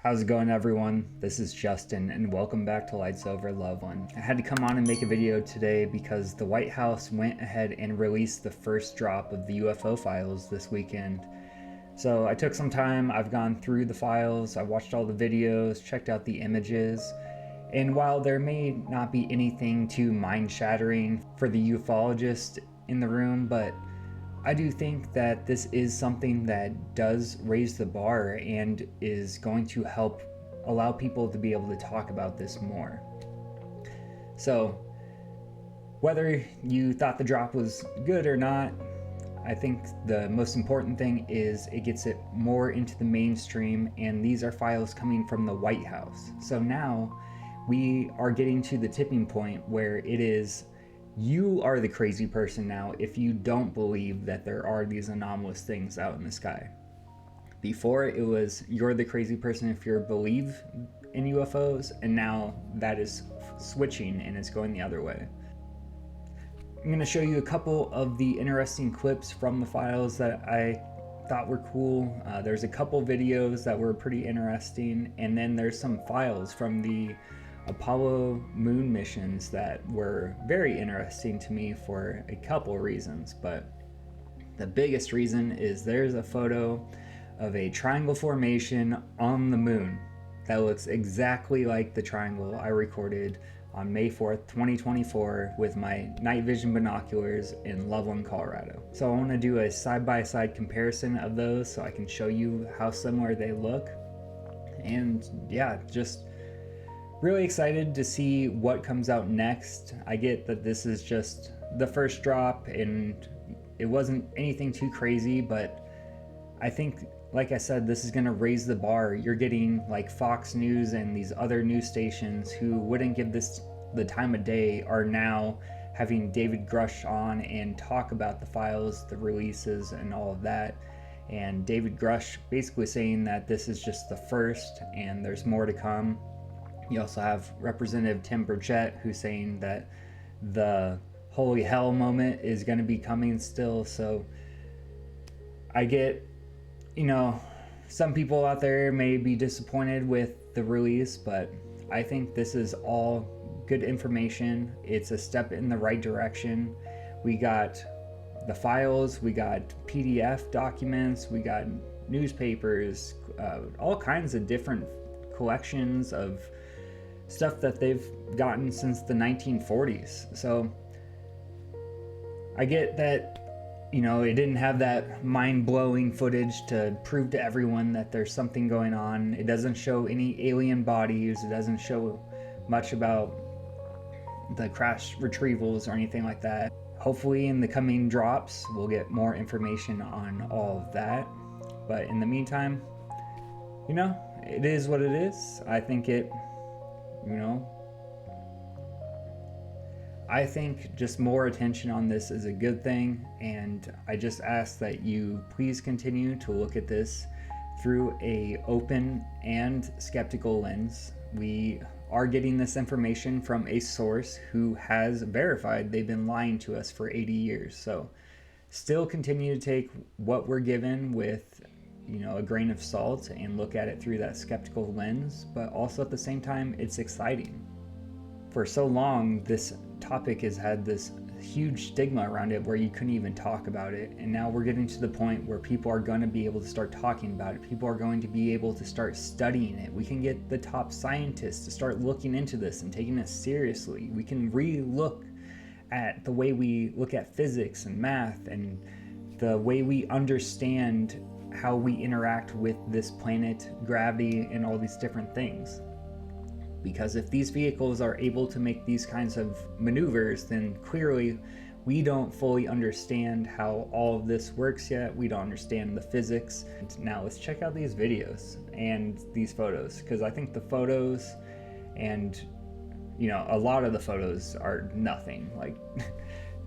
How's it going, everyone? This is Justin and welcome back to Lights Over Loveland. I had to come on and make a video today because the White House went ahead and released the first drop of the UFO files this weekend. So I took some time, I've gone through the files, I watched all the videos, checked out the images, and while there may not be anything too mind-shattering for the ufologist in the room, but I do think that this is something that does raise the bar and is going to help allow people to be able to talk about this more. So, whether you thought the drop was good or not, I think the most important thing is it gets it more into the mainstream, and these are files coming from the White House. So now we are getting to the tipping point where it is you are the crazy person now if you don't believe that there are these anomalous things out in the sky. Before it was you're the crazy person if you believe in UFOs, and now that is switching and it's going the other way. I'm going to show you a couple of the interesting clips from the files that I thought were cool. There's a couple videos that were pretty interesting, and then there's some files from the Apollo moon missions that were very interesting to me for a couple reasons, but the biggest reason is there's a photo of a triangle formation on the moon that looks exactly like the triangle I recorded on May 4th, 2024 with my night vision binoculars in Loveland, Colorado. So I want to do a side-by-side comparison of those so I can show you how similar they look. And yeah, just really excited to see what comes out next. I get that this is just the first drop and it wasn't anything too crazy, but I think, like I said, this is gonna raise the bar. You're getting like Fox News and these other news stations who wouldn't give this the time of day are now having David Grush on and talk about the files, the releases, and all of that. And David Grush basically saying that this is just the first and there's more to come. You also have Representative Tim Burchett who's saying that the holy hell moment is going to be coming still. So I get, some people out there may be disappointed with the release, but I think this is all good information. It's a step in the right direction. We got the files, we got PDF documents, we got newspapers, all kinds of different collections of stuff that they've gotten since the 1940s. So I get that, it didn't have that mind-blowing footage to prove to everyone that there's something going on. It doesn't show any alien bodies. It doesn't show much about the crash retrievals or anything like that. Hopefully in the coming drops, we'll get more information on all of that. But in the meantime, it is what it is. I think I think just more attention on this is a good thing, and I just ask that you please continue to look at this through a open and skeptical lens. We are getting this information from a source who has verified they've been lying to us for 80 years. So still continue to take what we're given with a grain of salt and look at it through that skeptical lens, but also at the same time, it's exciting. For so long, this topic has had this huge stigma around it where you couldn't even talk about it, and now we're getting to the point where people are going to be able to start talking about it. People are going to be able to start studying it. We can get the top scientists to start looking into this and taking it seriously. We can re-look at the way we look at physics and math and the way we understand how we interact with this planet, gravity, and all these different things. Because if these vehicles are able to make these kinds of maneuvers, then clearly we don't fully understand how all of this works yet. We don't understand the physics. Now let's check out these videos and these photos, because I think the photos and a lot of the photos are nothing. Like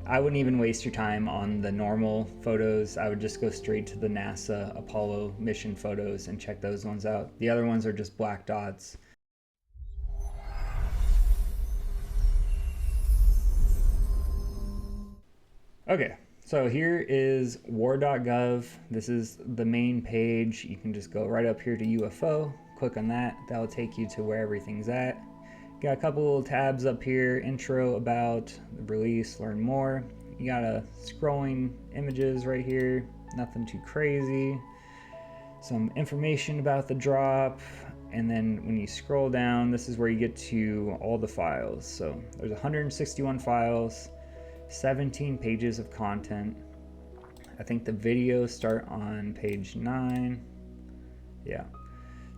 I wouldn't even waste your time on the normal photos. I would just go straight to the NASA Apollo mission photos and check those ones out. The other ones are just black dots. Okay, so here is War.gov. This is the main page. You can just go right up here to UFO, click on that. That'll take you to where everything's at. Got a couple little tabs up here: intro, about, the release, learn more. You got a scrolling images right here, nothing too crazy. Some information about the drop, and then when you scroll down, this is where you get to all the files. So there's 161 files, 17 pages of content. I think the videos start on page 9. Yeah,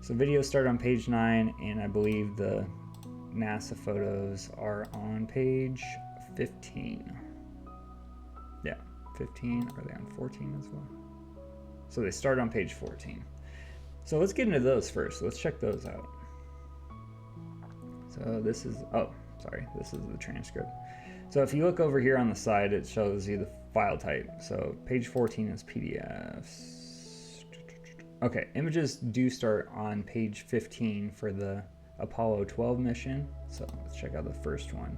so videos start on page 9, and I believe the NASA photos are on page 15. Yeah, 15. Are they on 14 as well? So they start on page 14. So let's get into those first. Let's check those out. So this is, oh, sorry, this is the transcript. So if you look over here on the side, it shows you the file type. So page 14 is PDFs. Okay, images do start on page 15 for the Apollo 12 mission. So let's check out the first one.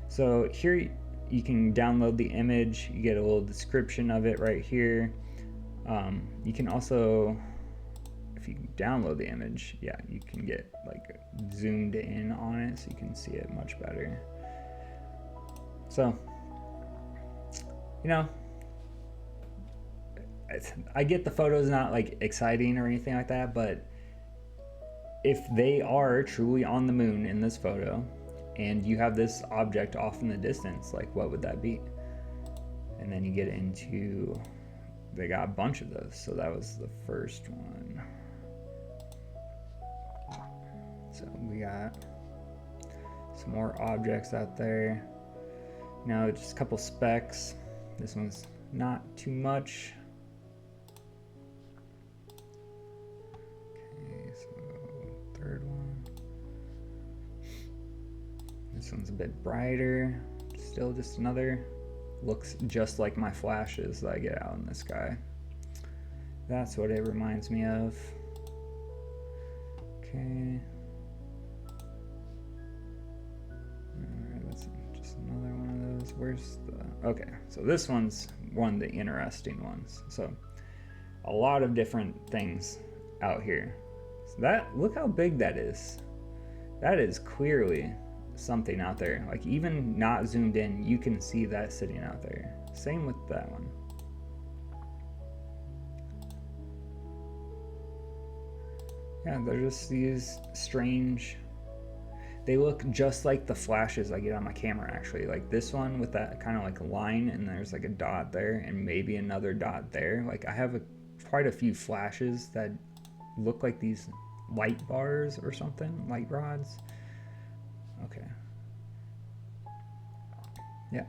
So here you can download the image. You get a little description of it right here. You can also, if you download the image, yeah, you can get like zoomed in on it so you can see it much better. So, you know, I get the photos not like exciting or anything like that, but if they are truly on the moon in this photo and you have this object off in the distance, like what would that be? And then you get into, they got a bunch of those. So that was the first one. So we got some more objects out there. Now just a couple specs. This one's not too much. Okay, so third one. This one's a bit brighter. Still just another. Looks just like my flashes that I get out in the sky. That's what it reminds me of. Okay. Alright, that's just another one of those. Where's the... Okay, so this one's one of the interesting ones. So, a lot of different things out here. So that, look how big that is. That is clearly something out there. Like even not zoomed in, you can see that sitting out there. Same with that one. Yeah, they're just these strange, they look just like the flashes I get on my camera actually. Like this one with that kind of like line and there's like a dot there and maybe another dot there. Like I have quite a few flashes that look like these light bars or something, light rods. Okay. Yeah.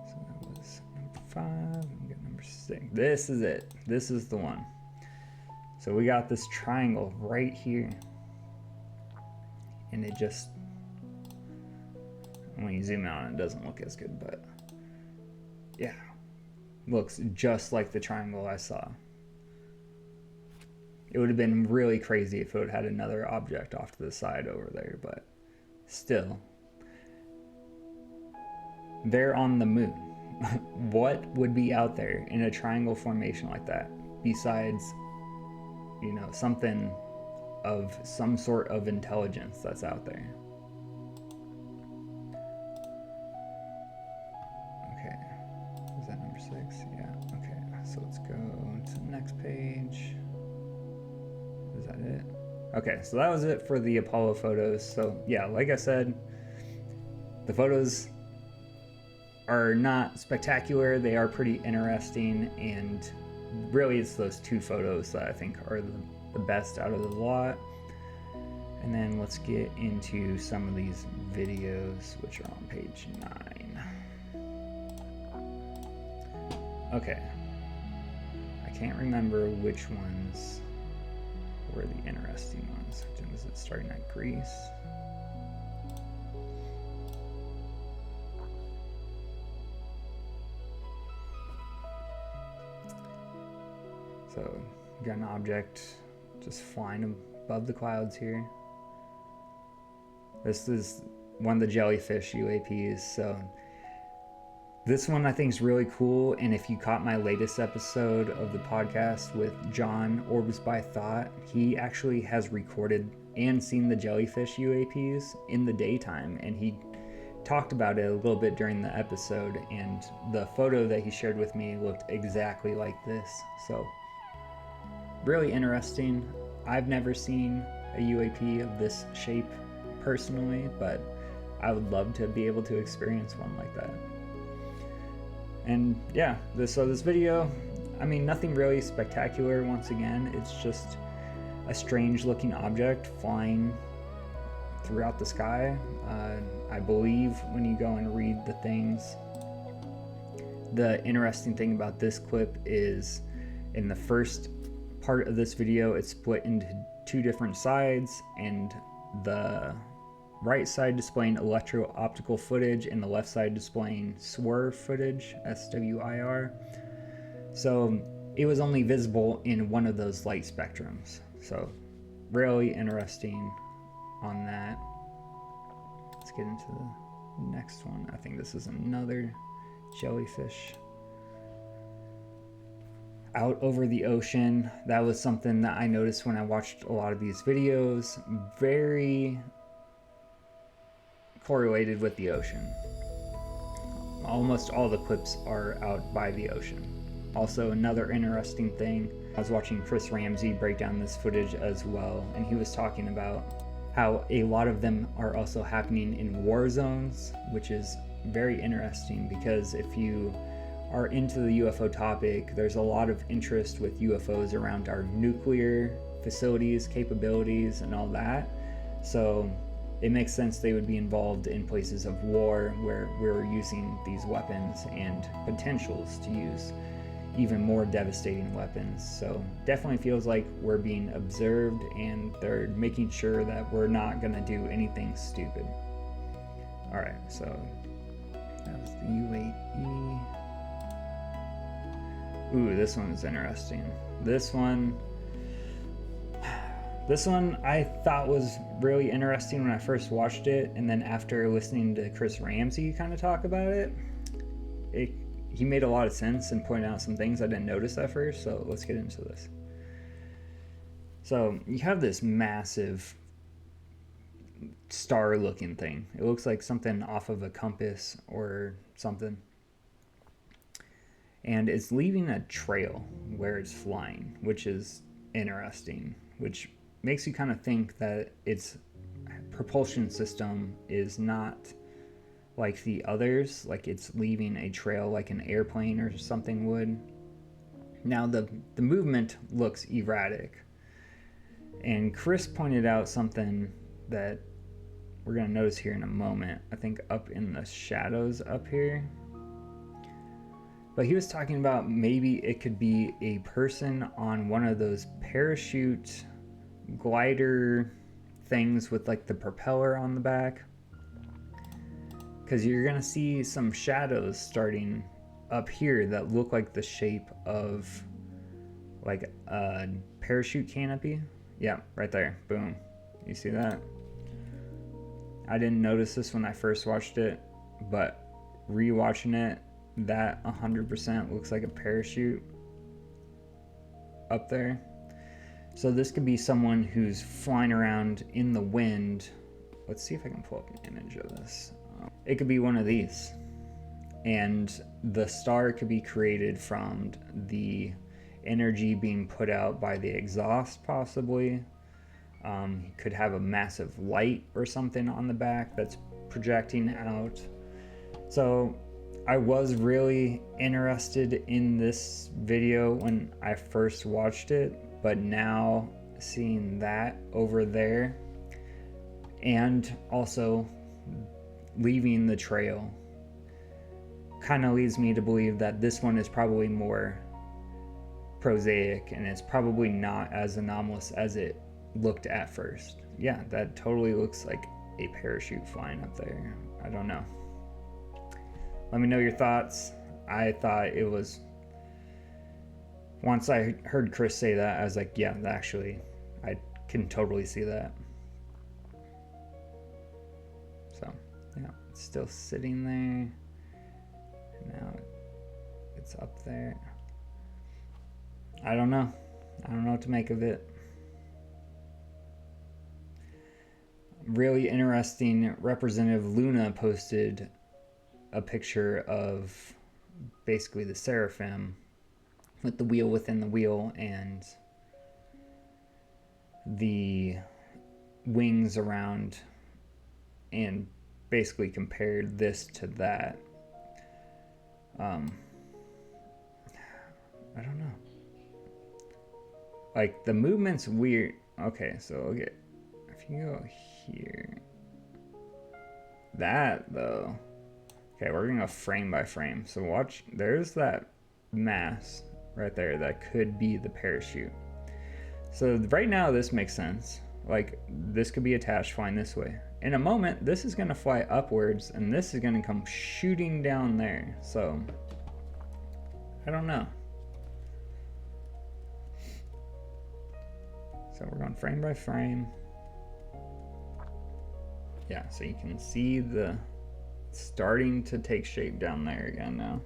So that was number 5. We got number 6. This is it. This is the one. So we got this triangle right here. And it just, when you zoom out, it doesn't look as good, but yeah. Looks just like the triangle I saw. It would have been really crazy if it would have had another object off to the side over there, but still, they're on the moon. What would be out there in a triangle formation like that besides, you know, something of some sort of intelligence that's out there? Okay, is that number 6? Yeah, okay, so let's go to the next page. Is that it? Okay, so that was it for the Apollo photos. So yeah, like I said, the photos are not spectacular. They are pretty interesting, and really it's those 2 photos that I think are the best out of the lot. And then let's get into some of these videos, which are on page 9. Okay, I can't remember which ones were the interesting ones. Is it starting at Greece? So, you got an object just flying above the clouds here. This is one of the Jellyfish UAPs, so This one I think is really cool, and if you caught my latest episode of the podcast with John, Orbs by Thought, he actually has recorded and seen the Jellyfish UAPs in the daytime, and he talked about it a little bit during the episode, and the photo that he shared with me looked exactly like this. So really interesting. I've never seen a UAP of this shape personally, but I would love to be able to experience one like that. And yeah, this video, I mean, nothing really spectacular. Once again, it's just a strange looking object flying throughout the sky. I believe when you go and read the things, the interesting thing about this clip is in the first part of this video, it's split into two different sides, and the right side displaying electro-optical footage and the left side displaying SWIR footage, SWIR. So it was only visible in one of those light spectrums. So really interesting on that. Let's get into the next one. I think this is another jellyfish out over the ocean. That was something that I noticed when I watched a lot of these videos. Very correlated with the ocean. Almost all the clips are out by the ocean. Also, another interesting thing, I was watching Chris Ramsey break down this footage as well, and he was talking about how a lot of them are also happening in war zones, which is very interesting because if you are into the UFO topic, there's a lot of interest with UFOs around our nuclear facilities, capabilities, and all that. So it makes sense they would be involved in places of war where we're using these weapons and potentials to use even more devastating weapons. So definitely feels like we're being observed, and they're making sure that we're not gonna do anything stupid. All right, so that was the UAE. Ooh, this one is interesting. This one I thought was really interesting when I first watched it, and then after listening to Chris Ramsey kind of talk about it, he made a lot of sense and pointed out some things I didn't notice at first, so let's get into this. So you have this massive star-looking thing. It looks like something off of a compass or something. And it's leaving a trail where it's flying, which is interesting, which makes you kind of think that its propulsion system is not like the others, like it's leaving a trail like an airplane or something would. Now the movement looks erratic, and Chris pointed out something that we're going to notice here in a moment, I think up in the shadows up here. But he was talking about maybe it could be a person on one of those parachute glider things with like the propeller on the back, because you're gonna see some shadows starting up here that look like the shape of like a parachute canopy. Yeah, right there, boom, you see that? I didn't notice this when I first watched it, but rewatching it, that 100% looks like a parachute up there. So this could be someone who's flying around in the wind. Let's see if I can pull up an image of this. It could be one of these, and the star could be created from the energy being put out by the exhaust, possibly. Could have a massive light or something on the back that's projecting out. So I was really interested in this video when I first watched it, but now seeing that over there and also leaving the trail kind of leads me to believe that this one is probably more prosaic, and it's probably not as anomalous as it looked at first. Yeah, that totally looks like a parachute flying up there. I don't know. Let me know your thoughts. I thought it was, once I heard Chris say that, I was like, yeah, actually, I can totally see that. So, yeah, it's still sitting there. Now it's up there. I don't know. I don't know what to make of it. Really interesting. Representative Luna posted a picture of basically the seraphim with the wheel within the wheel and the wings around, and basically compared this to that. I don't know. Like, the movement's weird. Okay, so look at, if you go here, that though. Okay, we're gonna go frame by frame. So watch, there's that mass right there that could be the parachute. So right now this makes sense. Like, this could be attached flying this way. In a moment, this is gonna fly upwards and this is gonna come shooting down there. So I don't know. So we're going frame by frame. Yeah, so you can see the starting to take shape down there again now.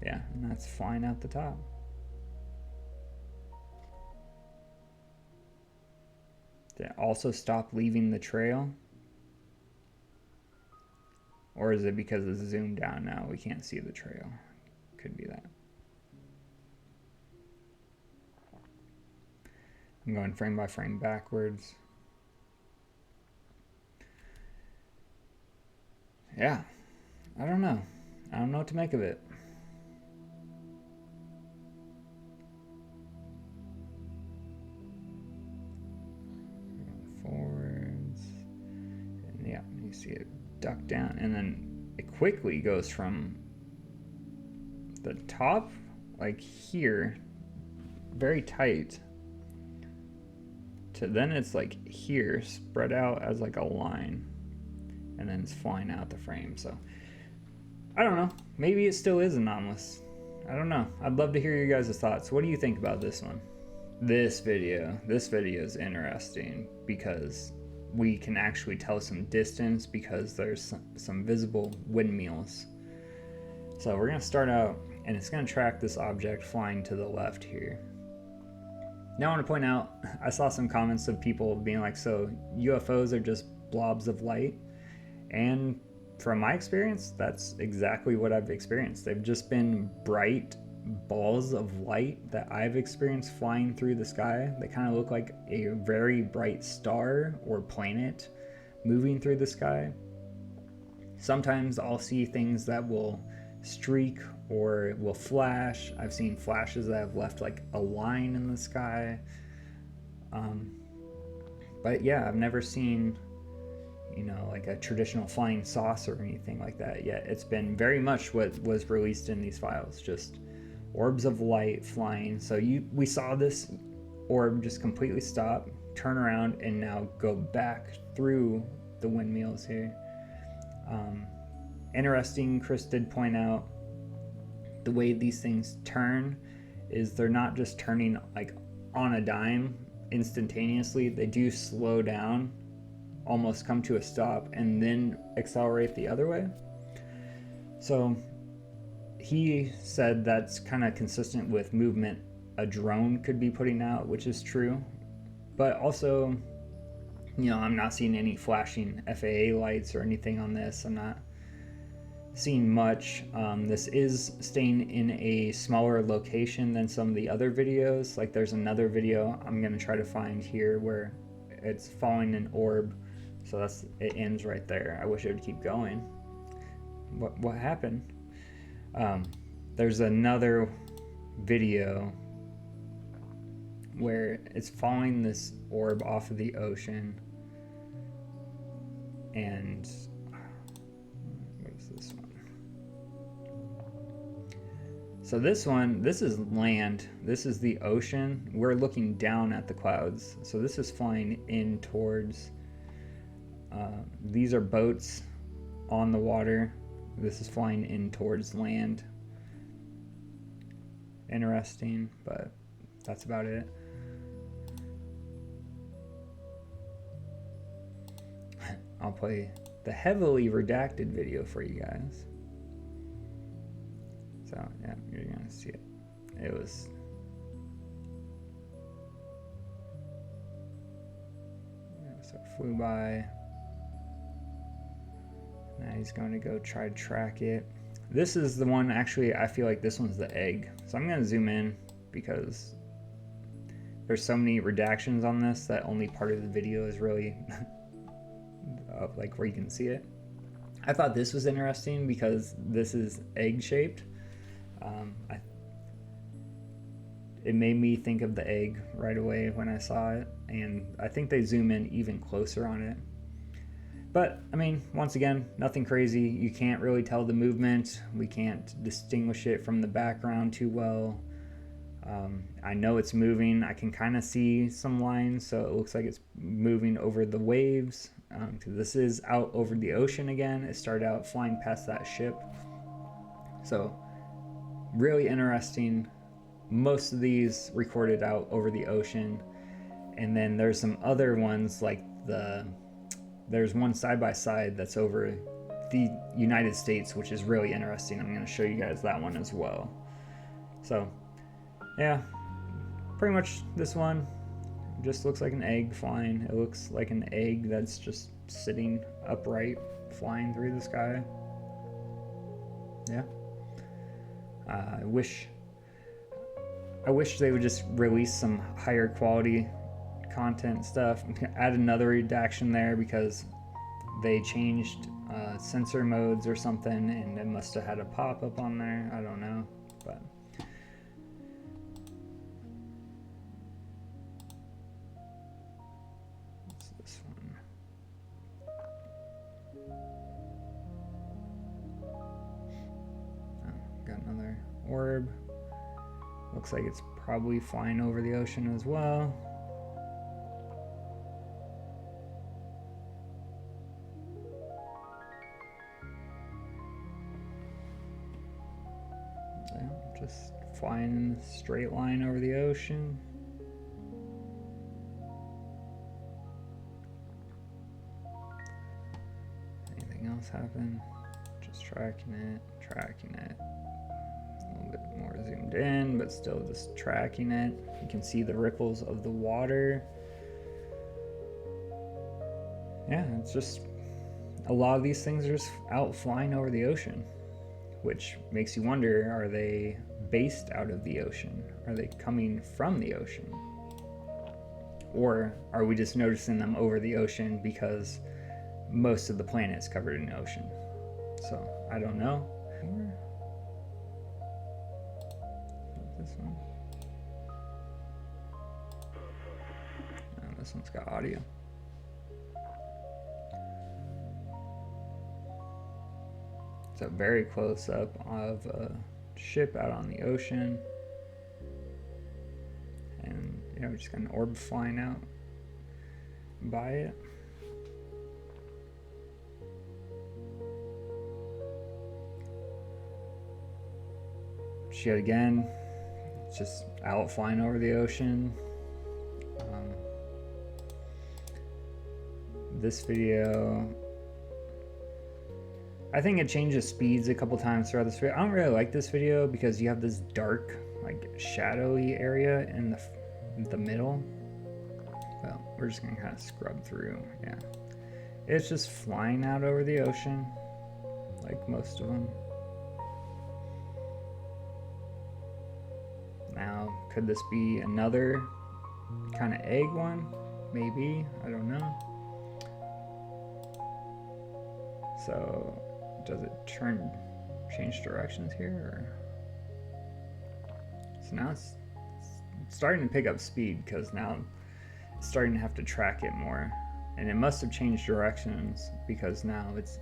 Yeah, and that's flying out the top. Did it also stop leaving the trail? Or is it because it's zoomed down now we can't see the trail? Could be that. I'm going frame by frame backwards. Yeah, I don't know. I don't know what to make of it. Forwards. And yeah, you see it duck down, and then it quickly goes from the top, like here, very tight, to then it's like here, spread out as like a line, and then it's flying out the frame. So I don't know, maybe it still is anomalous. I don't know. I'd love to hear your guys' thoughts. What do you think about this one? This video is interesting because we can actually tell some distance because there's some visible windmills. So we're gonna start out, and it's gonna track this object flying to the left here. Now I want to point out, I saw some comments of people being like, so UFOs are just blobs of light, and from my experience, that's exactly what I've experienced. They've just been bright balls of light that I've experienced flying through the sky. They kind of look like a very bright star or planet moving through the sky. Sometimes I'll see things that will streak or will flash. I've seen flashes that have left like a line in the sky. But yeah, I've never seen, you know, like a traditional flying saucer or anything like that yet. It's been very much what was released in these files, just orbs of light flying. So we saw this orb just completely stop, turn around, and now go back through the windmills here. Interesting, Chris did point out the way these things turn is they're not just turning like on a dime instantaneously. They do slow down, almost come to a stop, and then accelerate the other way. So he said that's kind of consistent with movement a drone could be putting out, which is true. But also, you know, I'm not seeing any flashing FAA lights or anything on this. I'm not seeing much. This is staying in a smaller location than some of the other videos. Like there's another video I'm gonna try to find here where it's following an orb. So it ends right there. I wish it would keep going. What happened? There's another video where it's following this orb off of the ocean, and what is this one? So this is land. This is the ocean. We're looking down at the clouds. So this is flying in towards, these are boats on the water. This is flying in towards land. Interesting, but that's about it. I'll play the heavily redacted video for you guys. So yeah, you're gonna see it. It was so it flew by. Now he's going to go try to track it. This is the one, actually, I feel like this one's the egg. So I'm going to zoom in because there's so many redactions on this that only part of the video is really like where you can see it. I thought this was interesting because this is egg shaped. It made me think of the egg right away when I saw it, and I think they zoom in even closer on it. But, I mean, once again, nothing crazy. You can't really tell the movement. We can't distinguish it from the background too well. I know it's moving. I can kind of see some lines, so it looks like it's moving over the waves. This is out over the ocean again. It started out flying past that ship. So, really interesting. Most of these recorded out over the ocean. And then there's some other ones like there's one side-by-side that's over the United States, which is really interesting. I'm going to show you guys that one as well. So, yeah, pretty much this one just looks like an egg flying. It looks like an egg that's just sitting upright, flying through the sky. Yeah. I wish they would just release some higher quality content stuff. Add another redaction there because they changed sensor modes or something, and it must have had a pop-up on there. I don't know, but what's this one? Oh, got another orb. Looks like it's probably flying over the ocean as well. Just flying in a straight line over the ocean. Anything else happen? Just tracking it. A little bit more zoomed in, but still just tracking it. You can see the ripples of the water. Yeah, it's just a lot of these things are just out flying over the ocean, which makes you wonder, are they based out of the ocean? Are they coming from the ocean? Or are we just noticing them over the ocean because most of the planet's covered in the ocean? So, I don't know. This one. Oh, this one's got audio. It's a very close up of a ship out on the ocean. And, you know, just got an orb flying out by it. Yet again, it's just out flying over the ocean. This video, I think it changes speeds a couple times throughout this video. I don't really like this video because you have this dark, like shadowy area in the middle. Well, we're just gonna kind of scrub through. Yeah, it's just flying out over the ocean, like most of them. Now, could this be another kind of egg one? Maybe, I don't know. So, does it change directions here? So now it's starting to pick up speed because now it's starting to have to track it more. And it must have changed directions because now it's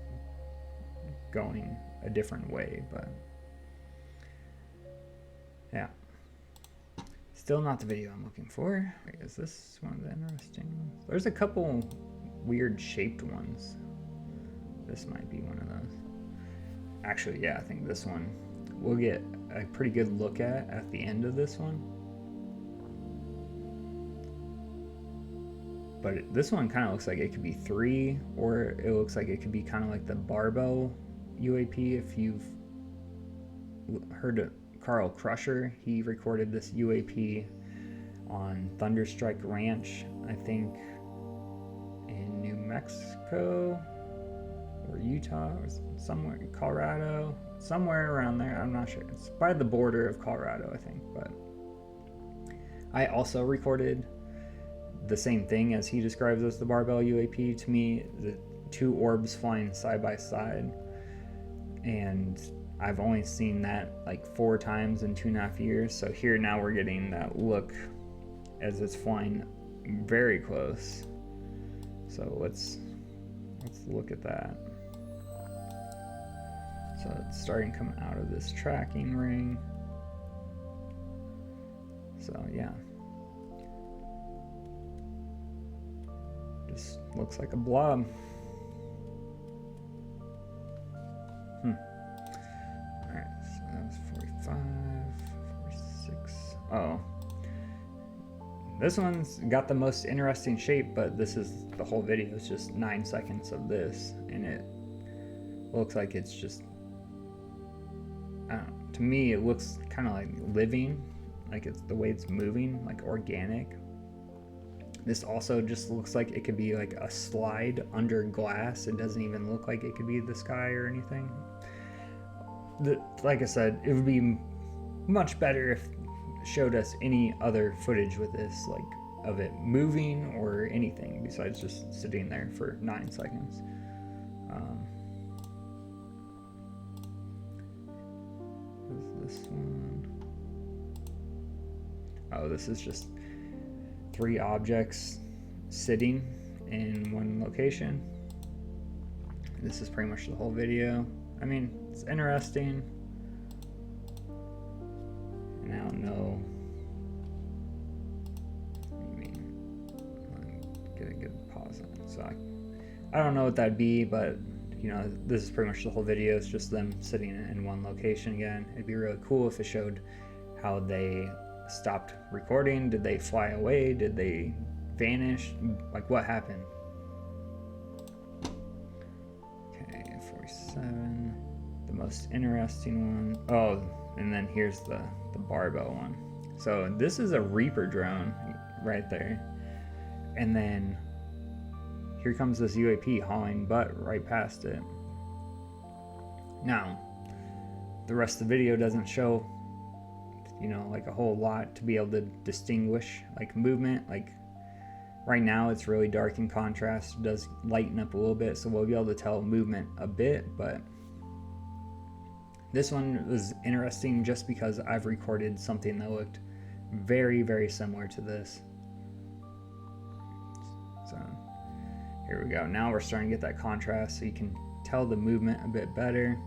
going a different way, but yeah. Still not the video I'm looking for. Wait, is this one of the interesting ones? There's a couple weird shaped ones. This might be one of those. Actually, yeah, I think this one we'll get a pretty good look at the end of this one. But this one kind of looks like it could be 3, or it looks like it could be kind of like the Barbell UAP. If you've heard of Carl Crusher, he recorded this UAP on Thunderstrike Ranch, I think in New Mexico or Utah or somewhere, Colorado, somewhere around there. I'm not sure. It's by the border of Colorado, I think. But I also recorded the same thing as he describes as the Barbell UAP. To me, the 2 orbs flying side by side, and I've only seen that like 4 times in 2.5 years. So here now we're getting that look as it's flying very close. So let's look at that. So it's starting to come out of this tracking ring. So yeah, just looks like a blob. Alright, so that was 45, 46. Oh, this one's got the most interesting shape, but this is the whole video. It's just 9 seconds of this, and it looks like it's just, I don't know, to me it looks kind of like living, like it's the way it's moving, like organic. This also just looks like it could be like a slide under glass. It doesn't even look like it could be the sky or anything. Like I said, it would be much better if it showed us any other footage with this, like of it moving or anything besides just sitting there for 9 seconds. Is this one? Oh, this is just 3 objects sitting in one location. This is pretty much the whole video. I mean, it's interesting, and I don't know. I mean, get a good pause on it. So I don't know what that'd be, but you know, this is pretty much the whole video. It's just them sitting in one location again. It'd be really cool if it showed how they stopped recording. Did they fly away? Did they vanish? Like, what happened? Okay, 47. The most interesting one. Oh, and then here's the Barbell one. So this is a Reaper drone right there. And then here comes this UAP hauling butt right past it. Now, the rest of the video doesn't show, you know, like a whole lot to be able to distinguish like movement. Like right now it's really dark in contrast. It does lighten up a little bit, so we'll be able to tell movement a bit. But this one was interesting just because I've recorded something that looked very, very similar to this. So here we go. Now we're starting to get that contrast, so you can tell the movement a bit better.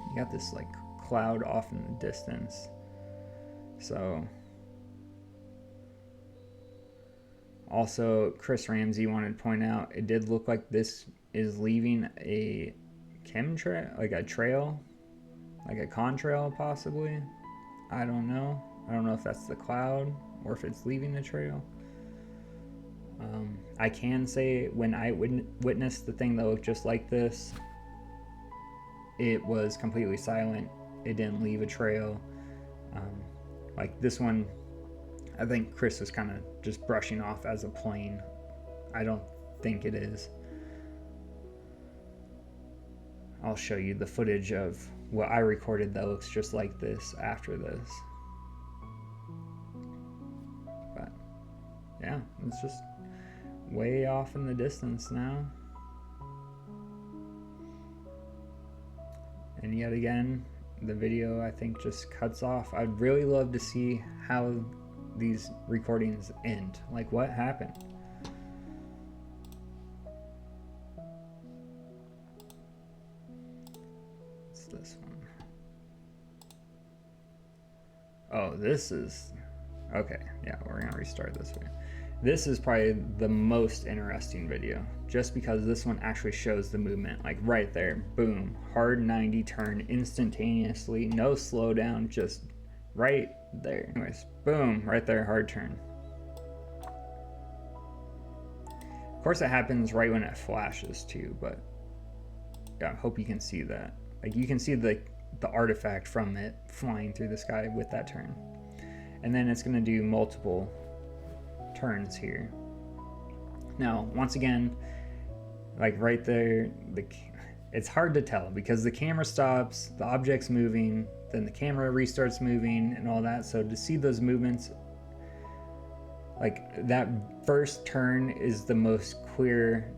You got this like cloud off in the distance. So also, Chris Ramsey wanted to point out, it did look like this is leaving a chemtrail, like a trail, like a contrail possibly. I don't know. I don't know if that's the cloud or if it's leaving the trail. I can say when I witnessed the thing that looked just like this, it was completely silent. It didn't leave a trail. Like this one, I think Chris was kind of just brushing off as a plane. I don't think it is. I'll show you the footage of what I recorded that looks just like this after this. But yeah, it's just way off in the distance now. And yet again, the video I think just cuts off. I'd really love to see how these recordings end. Like, what happened? What's this one? Oh, this is okay. Yeah, we're gonna restart this video. This is probably the most interesting video, just because this one actually shows the movement, like right there, boom, hard 90 turn instantaneously, no slowdown, just right there. Anyways, boom, right there, hard turn. Of course, it happens right when it flashes too, but yeah, I hope you can see that. Like, you can see the artifact from it flying through the sky with that turn. And then it's going to do multiple turns here. Now, once again, like right there, it's hard to tell because the camera stops, the object's moving, then the camera restarts moving and all that. So to see those movements, like that first turn is the most clear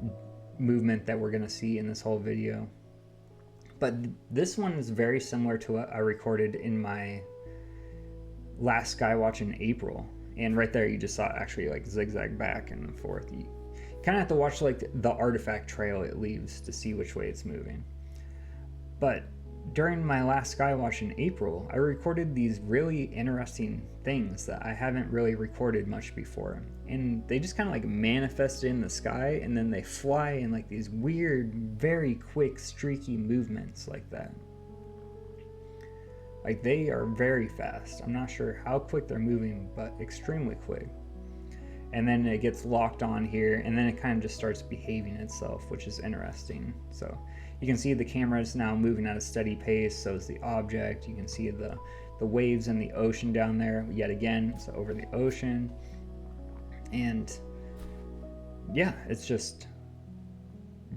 movement that we're going to see in this whole video. But this one is very similar to what I recorded in my last Skywatch in April. And right there, you just saw it actually like zigzag back and forth. You kind of have to watch like the artifact trail it leaves to see which way it's moving. But during my last Skywatch in April, I recorded these really interesting things that I haven't really recorded much before. And they just kind of like manifested in the sky, and then they fly in like these weird, very quick, streaky movements like that. Like, they are very fast. I'm not sure how quick they're moving, but extremely quick. And then it gets locked on here, and then it kind of just starts behaving itself, which is interesting. So you can see the camera is now moving at a steady pace, so is the object. You can see the waves in the ocean down there yet again, so over the ocean. And yeah, it's just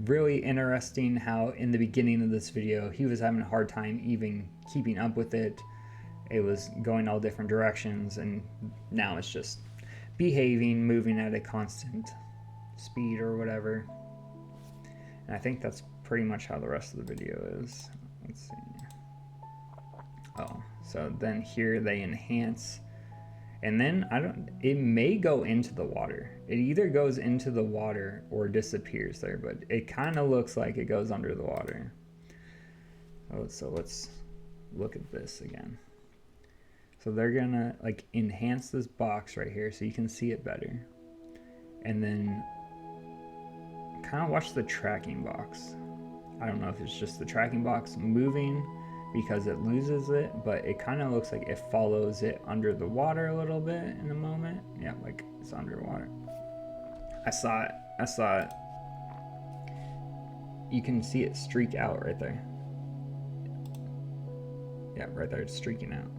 really interesting how in the beginning of this video, he was having a hard time even keeping up with it. It was going all different directions, and now it's just behaving, moving at a constant speed or whatever. And I think that's pretty much how the rest of the video is. Let's see. Oh, so then here they enhance, and then it may go into the water. It either goes into the water or disappears there, but it kind of looks like it goes under the water. Oh, so let's look at this again. So they're gonna like enhance this box right here so you can see it better. And then kind of watch the tracking box. I don't know if it's just the tracking box moving because it loses it, but it kind of looks like it follows it under the water a little bit in a moment. Yeah, like it's underwater. I saw it. You can see it streak out right there. Yeah, right there, it's streaking out.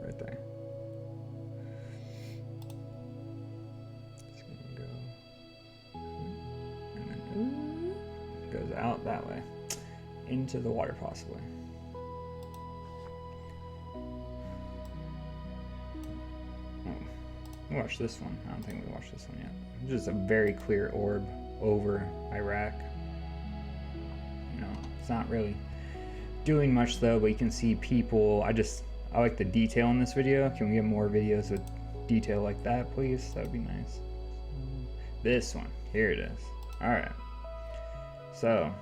Right there. It's gonna go. And then it goes out that way. Into the water, possibly. We watched this one. I don't think we watched this one yet. Just a very clear orb over Iraq. You know, it's not really doing much though, but you can see people. I like the detail in this video. Can we get more videos with detail like that, please? That would be nice. This one, here it is. All right. So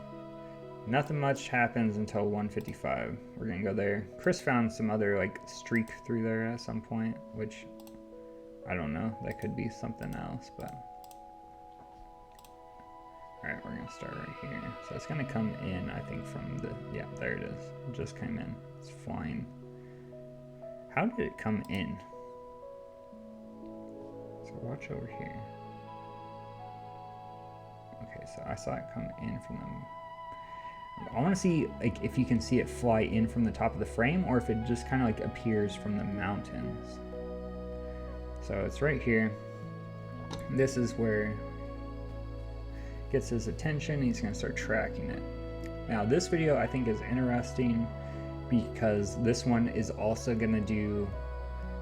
nothing much happens until 155. We're gonna go there. Chris found some other like streak through there at some point, which I don't know. That could be something else, but all right, we're gonna start right here. So it's gonna come in, I think, from the, yeah, there it is. It just came in. It's flying. How did it come in? So watch over here. Okay, so I saw it come in from the, I want to see like if you can see it fly in from the top of the frame or if it just kind of like appears from the mountains. So it's right here. This is where it gets his attention. He's going to start tracking it. Now this video I think is interesting because this one is also going to do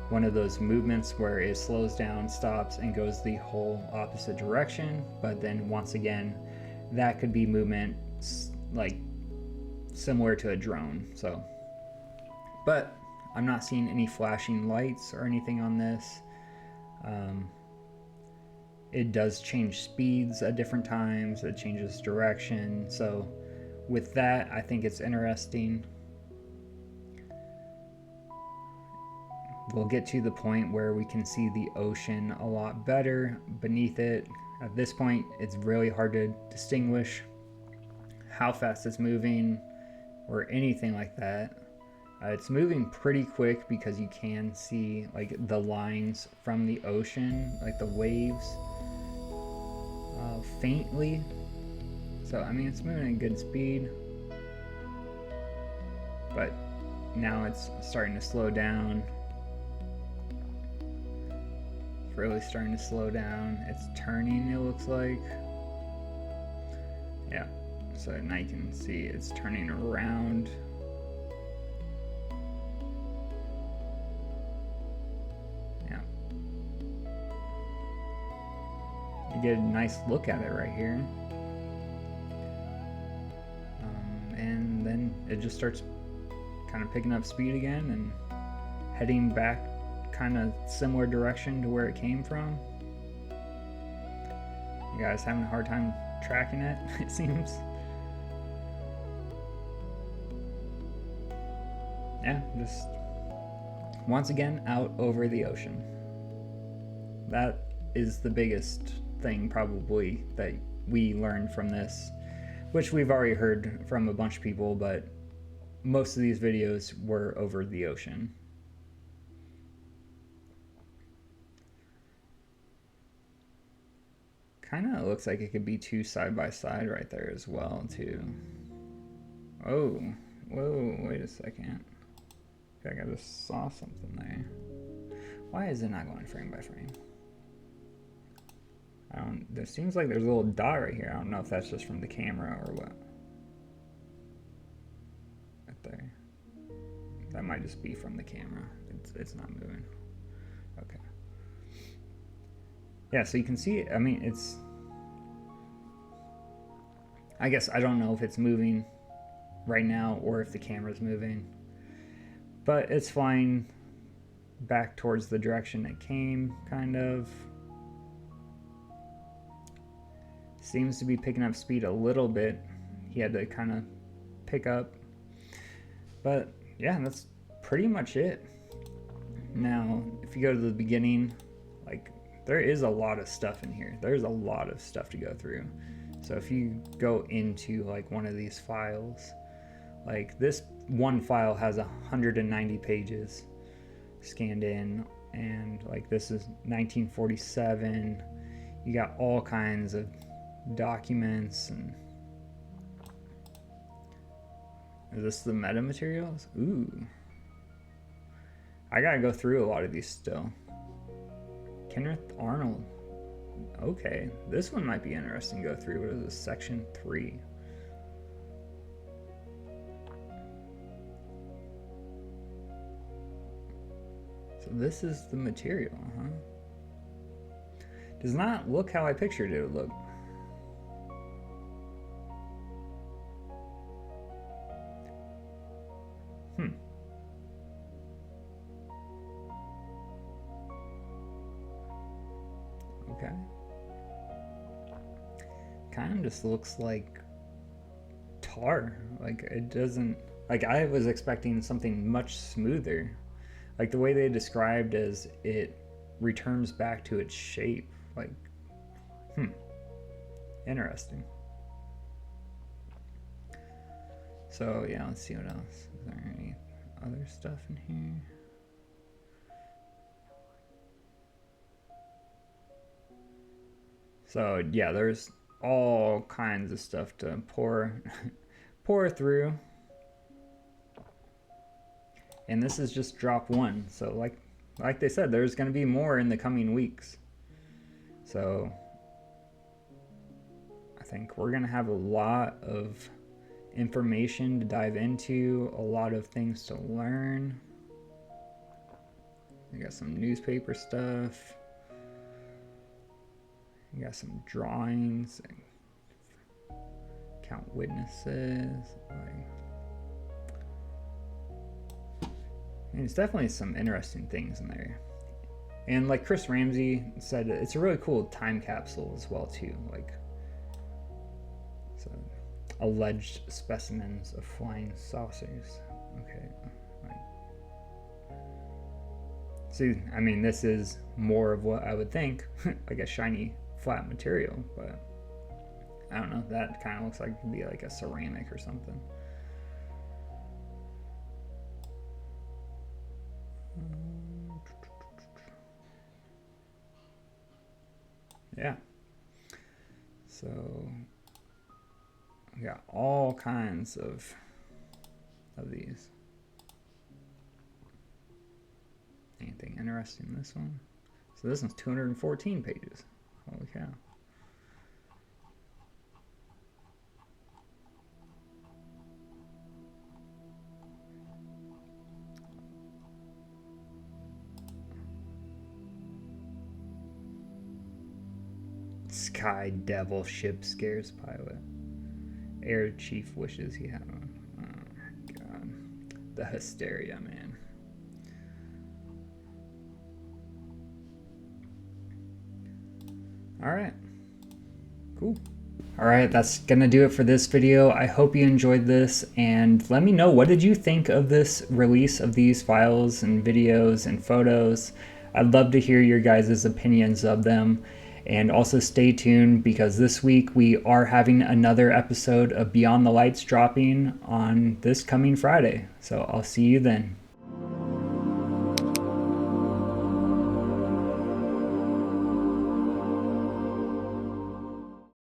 one of those movements where it slows down, stops, and goes the whole opposite direction. But then once again, that could be movement like similar to a drone. So, but I'm not seeing any flashing lights or anything on this. It does change speeds at different times. It changes direction. So with that, I think it's interesting. We'll get to the point where we can see the ocean a lot better beneath it. At this point, it's really hard to distinguish how fast it's moving or anything like that. It's moving pretty quick because you can see like the lines from the ocean, like the waves faintly. So I mean, it's moving at good speed, but now it's starting to slow down. It's really starting to slow down. It's turning, it looks like. Yeah, so now you can see it's turning around. Yeah. You get a nice look at it right here. And then it just starts kind of picking up speed again and heading back kind of similar direction to where it came from. You guys having a hard time tracking it, it seems. Yeah, just once again out over the ocean. That is the biggest thing probably that we learned from this, which we've already heard from a bunch of people, but most of these videos were over the ocean. Kind of looks like it could be two side by side right there as well too. Oh, whoa, wait a second. I think I just saw something there. Why is it not going frame by frame? There seems like there's a little dot right here. I don't know if that's just from the camera or what. Right there. That might just be from the camera. It's not moving. Okay. Yeah, so you can see it. I mean, it's... I guess I don't know if it's moving right now or if the camera's moving. But it's flying back towards the direction it came, kind of. Seems to be picking up speed a little bit. He had to kind of pick up. But yeah, that's pretty much it. Now, if you go to the beginning, like, there is a lot of stuff in here. There's a lot of stuff to go through. So if you go into like one of these files, like this one file has 190 pages scanned in, and like this is 1947. You got all kinds of documents. And is this the metamaterials? Ooh, I gotta go through a lot of these still. Kenneth Arnold. Okay, this one might be interesting to go through. What is this? Section 3. So this is the material, huh? Does not look how I pictured it would look. Okay. Kind of just looks like tar. Like, it doesn't... Like, I was expecting something much smoother. Like, the way they described as it returns back to its shape. Like, interesting. So, yeah, let's see what else. Is there any other stuff in here? So yeah, there's all kinds of stuff to pour through. And this is just drop 1. So like they said, there's going to be more in the coming weeks. So I think we're going to have a lot of information to dive into, a lot of things to learn. We got some newspaper stuff. You got some drawings, and count witnesses. And it's definitely some interesting things in there. And like Chris Ramsey said, it's a really cool time capsule as well too. Like, so alleged specimens of flying saucers. Okay. See, I mean, this is more of what I would think, like a shiny flat material, but I don't know, that kind of looks like it could be like a ceramic or something. Yeah. So we got all kinds of these. Anything interesting in this one? So this one's 214 pages. Holy cow. Sky Devil ship scares pilot. Air Chief wishes he had one. Oh god. The hysteria, man. Alright. Cool. Alright, that's gonna do it for this video. I hope you enjoyed this, and let me know, what did you think of this release of these files and videos and photos? I'd love to hear your guys' opinions of them. And also stay tuned, because this week we are having another episode of Beyond the Lights dropping on this coming Friday. So I'll see you then.